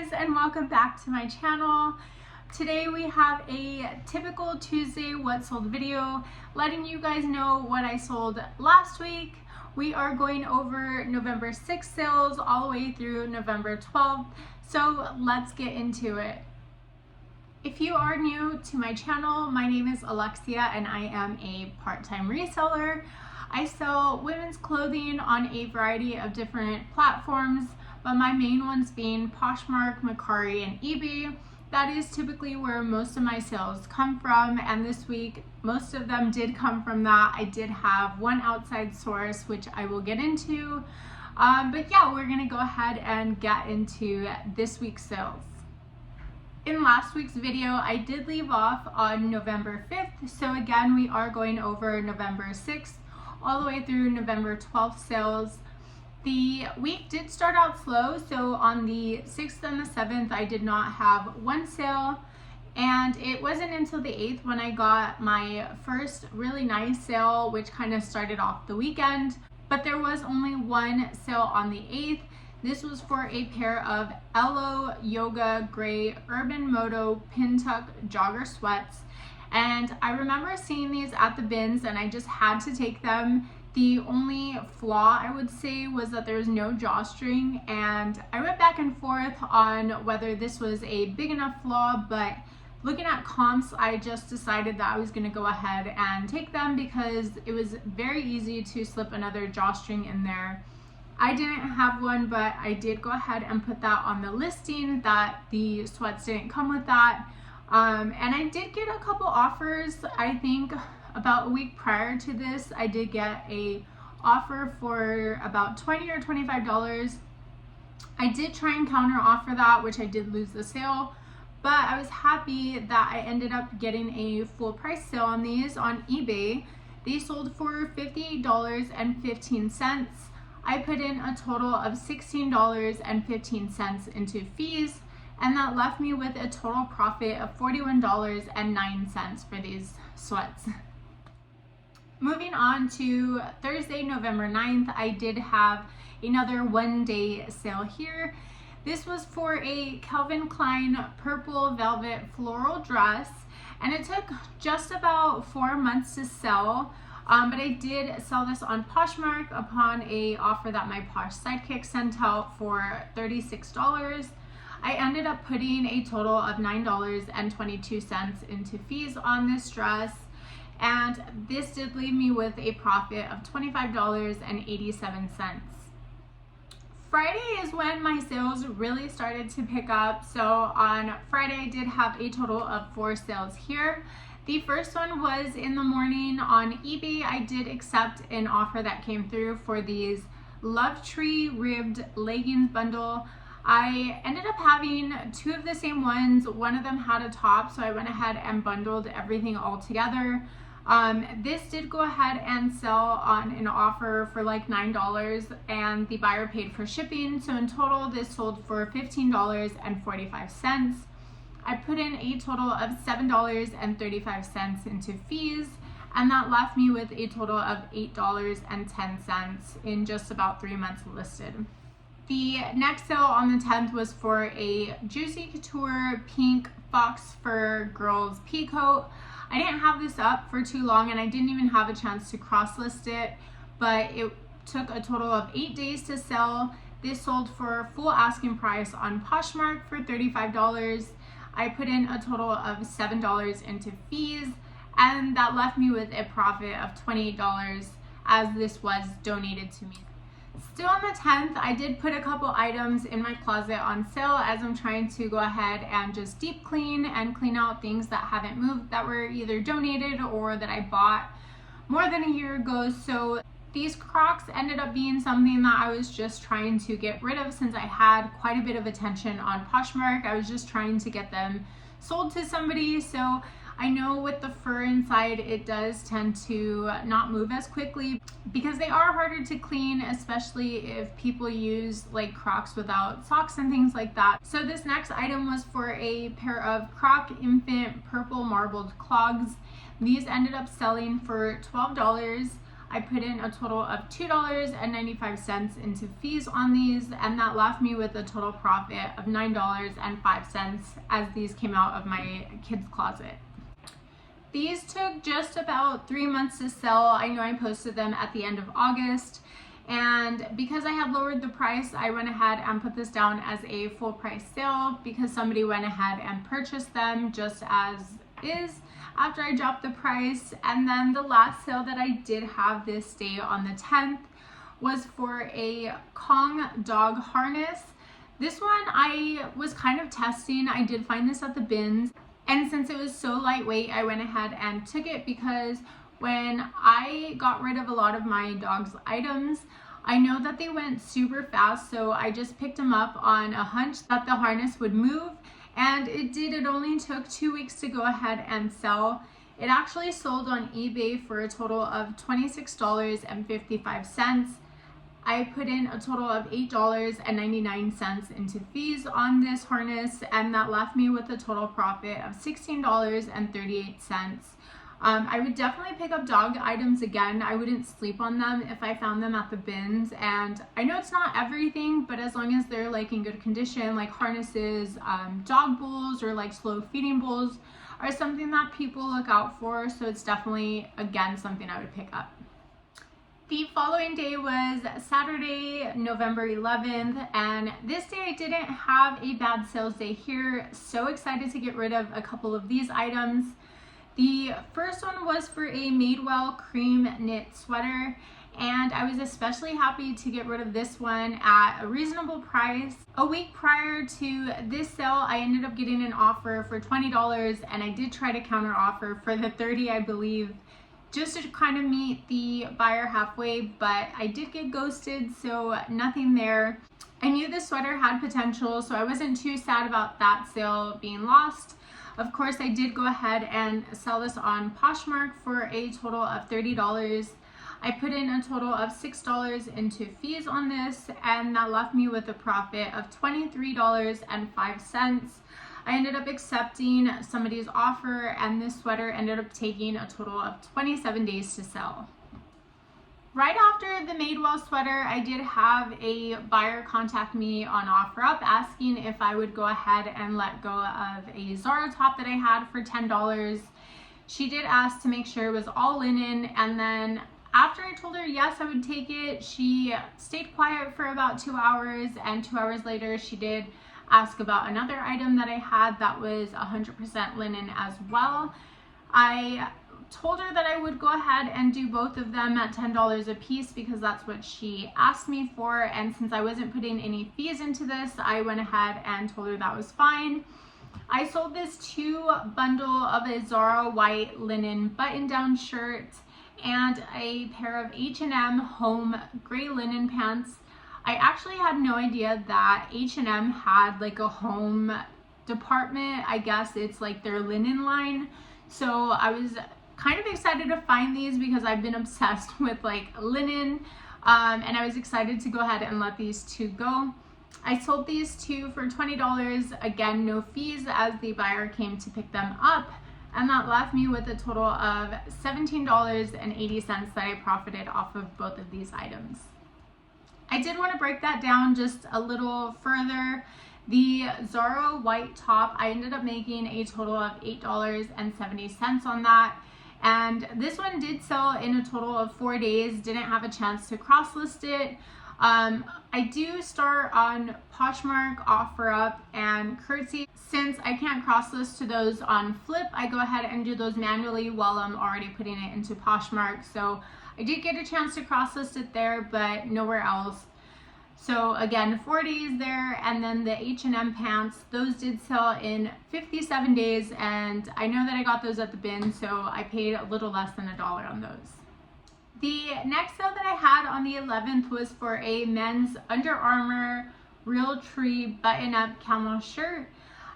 guys, and welcome back to my channel. Today we have a typical Tuesday what sold video, letting you guys know what I sold last week. We are going over November 6th sales all the way through November 12th, so let's get into it. If you are new to my channel, my name is Alexia and I am a part-time reseller. I sell women's clothing on a variety of different platforms, but my main ones being Poshmark, Mercari, and eBay. That is typically where most of my sales come from, and this week most of them did come from that. I did have one outside source, which I will get into, but yeah, we're gonna go ahead and get into this week's sales. In last week's video, I did leave off on November 5th, so again we are going over November 6th all the way through November 12th sales. The week did start out slow, so on the 6th and the 7th I did not have one sale, and it wasn't until the 8th when I got my first really nice sale, which kind of started off the weekend. But there was only one sale on the 8th. This was for a pair of Elo Yoga Gray Urban Moto Pin Tuck Jogger Sweats, and I remember seeing these at the bins and I just had to take them. The only flaw I would say was that there was no drawstring, and I went back and forth on whether this was a big enough flaw, but looking at comps, I just decided that I was going to go ahead and take them because it was very easy to slip another drawstring in there. I didn't have one, but I did go ahead and put that on the listing that the sweats didn't come with that. And I did get a couple offers. I think about a week prior to this, I did get a offer for about $20 or $25. I did try and counter offer that, which I did lose the sale, but I was happy that I ended up getting a full price sale on these on eBay. They sold for $58.15. I put in a total of $16.15 into fees, and that left me with a total profit of $41.09 for these sweats. Moving on to Thursday, November 9th, I did have another one-day sale here. This was for a Calvin Klein purple velvet floral dress, and it took just about 4 months to sell, but I did sell this on Poshmark upon a offer that my Posh Sidekick sent out for $36. I ended up putting a total of $9.22 into fees on this dress, and this did leave me with a profit of $25.87. Friday is when my sales really started to pick up. So on Friday I did have a total of 4 sales here. The first one was in the morning on eBay. I did accept an offer that came through for these Love Tree ribbed leggings bundle. I ended up having 2 of the same ones. One of them had a top, so I went ahead and bundled everything all together. This did go ahead and sell on an offer for like $9, and the buyer paid for shipping. So in total, this sold for $15.45. I put in a total of $7.35 into fees, and that left me with a total of $8.10 in just about 3 months listed. The next sale on the 10th was for a Juicy Couture pink fox fur girls pea coat. I didn't have this up for too long, and I didn't even have a chance to cross list it, but it took a total of 8 days to sell. This sold for full asking price on Poshmark for $35. I put in a total of $7 into fees, and that left me with a profit of $28 as this was donated to me. Still on the 10th, I did put a couple items in my closet on sale as I'm trying to go ahead and just deep clean and clean out things that haven't moved, that were either donated or that I bought more than a year ago. So these Crocs ended up being something that I was just trying to get rid of since I had quite a bit of attention on Poshmark. I was just trying to get them sold to somebody. So I know with the fur inside, it does tend to not move as quickly because they are harder to clean, especially if people use like Crocs without socks and things like that. So this next item was for a pair of Croc infant purple marbled clogs. These ended up selling for $12. I put in a total of $2.95 into fees on these, and that left me with a total profit of $9.05 as these came out of my kids' closet. These took just about 3 months to sell. I know I posted them at the end of August, and because I had lowered the price, I went ahead and put this down as a full price sale because somebody went ahead and purchased them just as is after I dropped the price. And then the last sale that I did have this day on the 10th was for a Kong dog harness. This one I was kind of testing. I did find this at the bins, and since it was so lightweight, I went ahead and took it because when I got rid of a lot of my dog's items, I know that they went super fast, so I just picked them up on a hunch that the harness would move, and it did. It only took 2 weeks to go ahead and sell. It actually sold on eBay for a total of $26.55. I put in a total of $8.99 into fees on this harness, and that left me with a total profit of $16.38. I would definitely pick up dog items again. I wouldn't sleep on them if I found them at the bins. And I know it's not everything, but as long as they're like in good condition, like harnesses, dog bowls, or like slow feeding bowls are something that people look out for. So it's definitely, again, something I would pick up. The following day was Saturday, November 11th, and this day I didn't have a bad sales day here. So excited to get rid of a couple of these items. The first one was for a Madewell cream knit sweater, and I was especially happy to get rid of this one at a reasonable price. A week prior to this sale, I ended up getting an offer for $20, and I did try to counter offer for the $30, I believe, just to kind of meet the buyer halfway, but I did get ghosted, so nothing there. I knew this sweater had potential, so I wasn't too sad about that sale being lost. Of course, I did go ahead and sell this on Poshmark for a total of $30. I put in a total of $6 into fees on this, and that left me with a profit of $23.05. I ended up accepting somebody's offer, and this sweater ended up taking a total of 27 days to sell. Right after the Madewell sweater, I did have a buyer contact me on OfferUp asking if I would go ahead and let go of a Zara top that I had for $10. She did ask to make sure it was all linen, and then after I told her yes, I would take it, she stayed quiet for about 2 hours, and 2 hours later she did ask about another item that I had that was 100% linen as well. I told her that I would go ahead and do both of them at $10 a piece because that's what she asked me for, and since I wasn't putting any fees into this, I went ahead and told her that was fine. I sold this 2 bundle of a Zara white linen button-down shirt and a pair of H&M home gray linen pants. I actually had no idea that H&M had like a home department. I guess it's like their linen line. So I was kind of excited to find these because I've been obsessed with like linen, and I was excited to go ahead and let these 2 go. I sold these 2 for $20, again no fees, as the buyer came to pick them up, and that left me with a total of $17.80 that I profited off of both of these items. I did want to break that down just a little further. The Zara white top, I ended up making a total of $8.70 on that. And this one did sell in a total of 4 days, didn't have a chance to cross-list it. I do start on Poshmark, OfferUp, and Curtsy. Since I can't cross-list to those on Flip, I go ahead and do those manually while I'm already putting it into Poshmark. So I did get a chance to cross-list it there, but nowhere else. So again, 4 days there, and then the H&M pants, those did sell in 57 days, and I know that I got those at the bin, so I paid a little less than $1 on those. The next sale that I had on the 11th was for a men's Under Armour Realtree button-up camel shirt.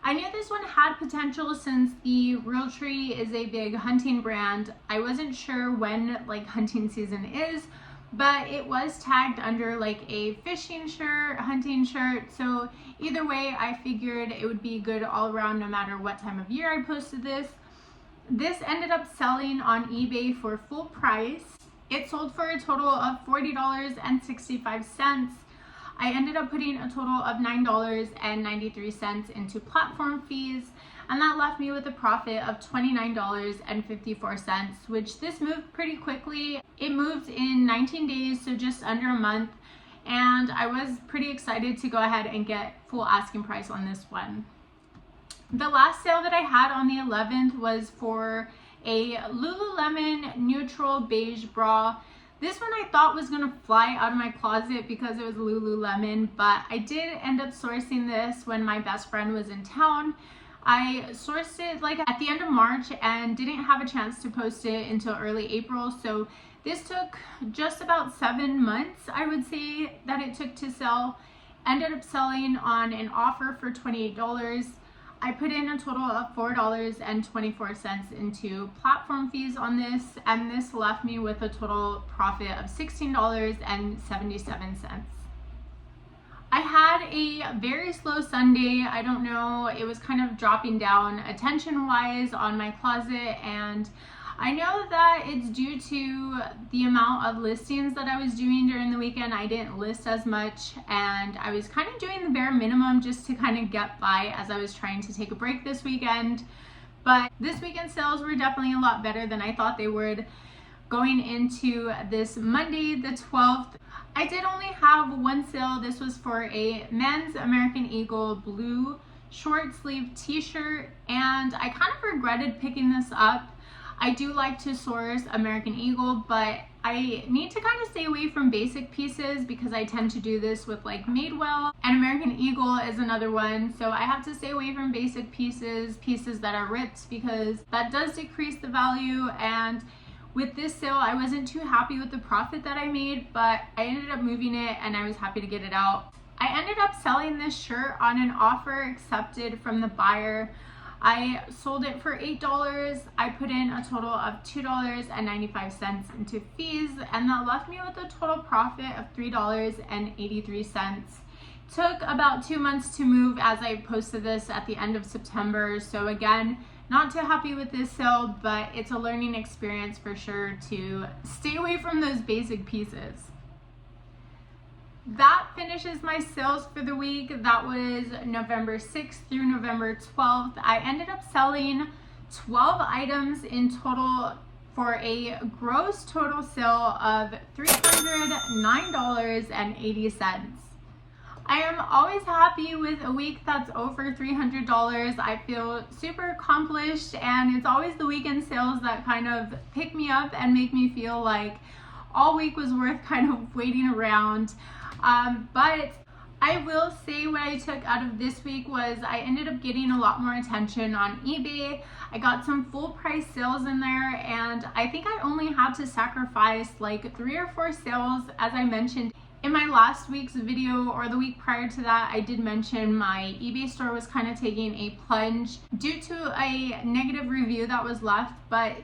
I knew this one had potential since the Realtree is a big hunting brand. I wasn't sure when like hunting season is, but it was tagged under like a fishing shirt, hunting shirt. So either way, I figured it would be good all around no matter what time of year I posted this. This ended up selling on eBay for full price. It sold for a total of $40.65. I ended up putting a total of $9.93 into platform fees, and that left me with a profit of $29.54, which this moved pretty quickly. It moved in 19 days, so just under a month, and I was pretty excited to go ahead and get full asking price on this one. The last sale that I had on the 11th was for a Lululemon neutral beige bra. This one I thought was gonna fly out of my closet because it was Lululemon, but I did end up sourcing this when my best friend was in town. I sourced it like at the end of March and didn't have a chance to post it until early April. So this took just about 7 months, I would say, that it took to sell. Ended up selling on an offer for $28. I put in a total of $4.24 into platform fees on this, and this left me with a total profit of $16.77. I had a very slow Sunday. I don't know, it was kind of dropping down attention-wise on my closet, and I know that it's due to the amount of listings that I was doing during the weekend. I didn't list as much, and I was kind of doing the bare minimum just to kind of get by as I was trying to take a break this weekend. But this weekend sales were definitely a lot better than I thought they would going into this Monday the 12th. I did only have one sale. This was for a men's American Eagle blue short sleeve t-shirt, and I kind of regretted picking this up. I do like to source American Eagle, but I need to kind of stay away from basic pieces because I tend to do this with like Madewell, and American Eagle is another one. So I have to stay away from basic pieces that are ripped, because that does decrease the value. And with this sale, I wasn't too happy with the profit that I made, but I ended up moving it and I was happy to get it out. I ended up selling this shirt on an offer accepted from the buyer. I sold it for $8. I put in a total of $2.95 into fees, and that left me with a total profit of $3.83. Took about 2 months to move as I posted this at the end of September. So again, not too happy with this sale, but it's a learning experience for sure to stay away from those basic pieces. That finishes my sales for the week. That was November 6th through November 12th. I ended up selling 12 items in total for a gross total sale of $309.80. I am always happy with a week that's over $300. I feel super accomplished, and it's always the weekend sales that kind of pick me up and make me feel like all week was worth kind of waiting around. But I will say what I took out of this week was I ended up getting a lot more attention on eBay. I got some full price sales in there, and I think I only had to sacrifice like 3 or 4 sales. As I mentioned in my last week's video, or the week prior to that, I did mention my eBay store was kind of taking a plunge due to a negative review that was left, but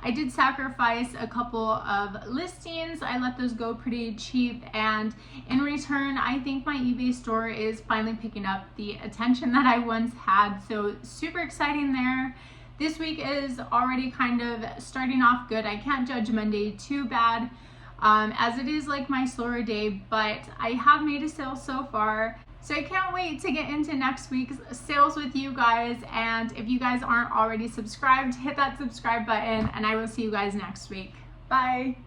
I did sacrifice a couple of listings. I let those go pretty cheap, and in return, I think my eBay store is finally picking up the attention that I once had. So super exciting there. This week is already kind of starting off good. I can't judge Monday too bad, as it is like my slower day, but I have made a sale so far. So I can't wait to get into next week's sales with you guys. And if you guys aren't already subscribed, hit that subscribe button, and I will see you guys next week. Bye.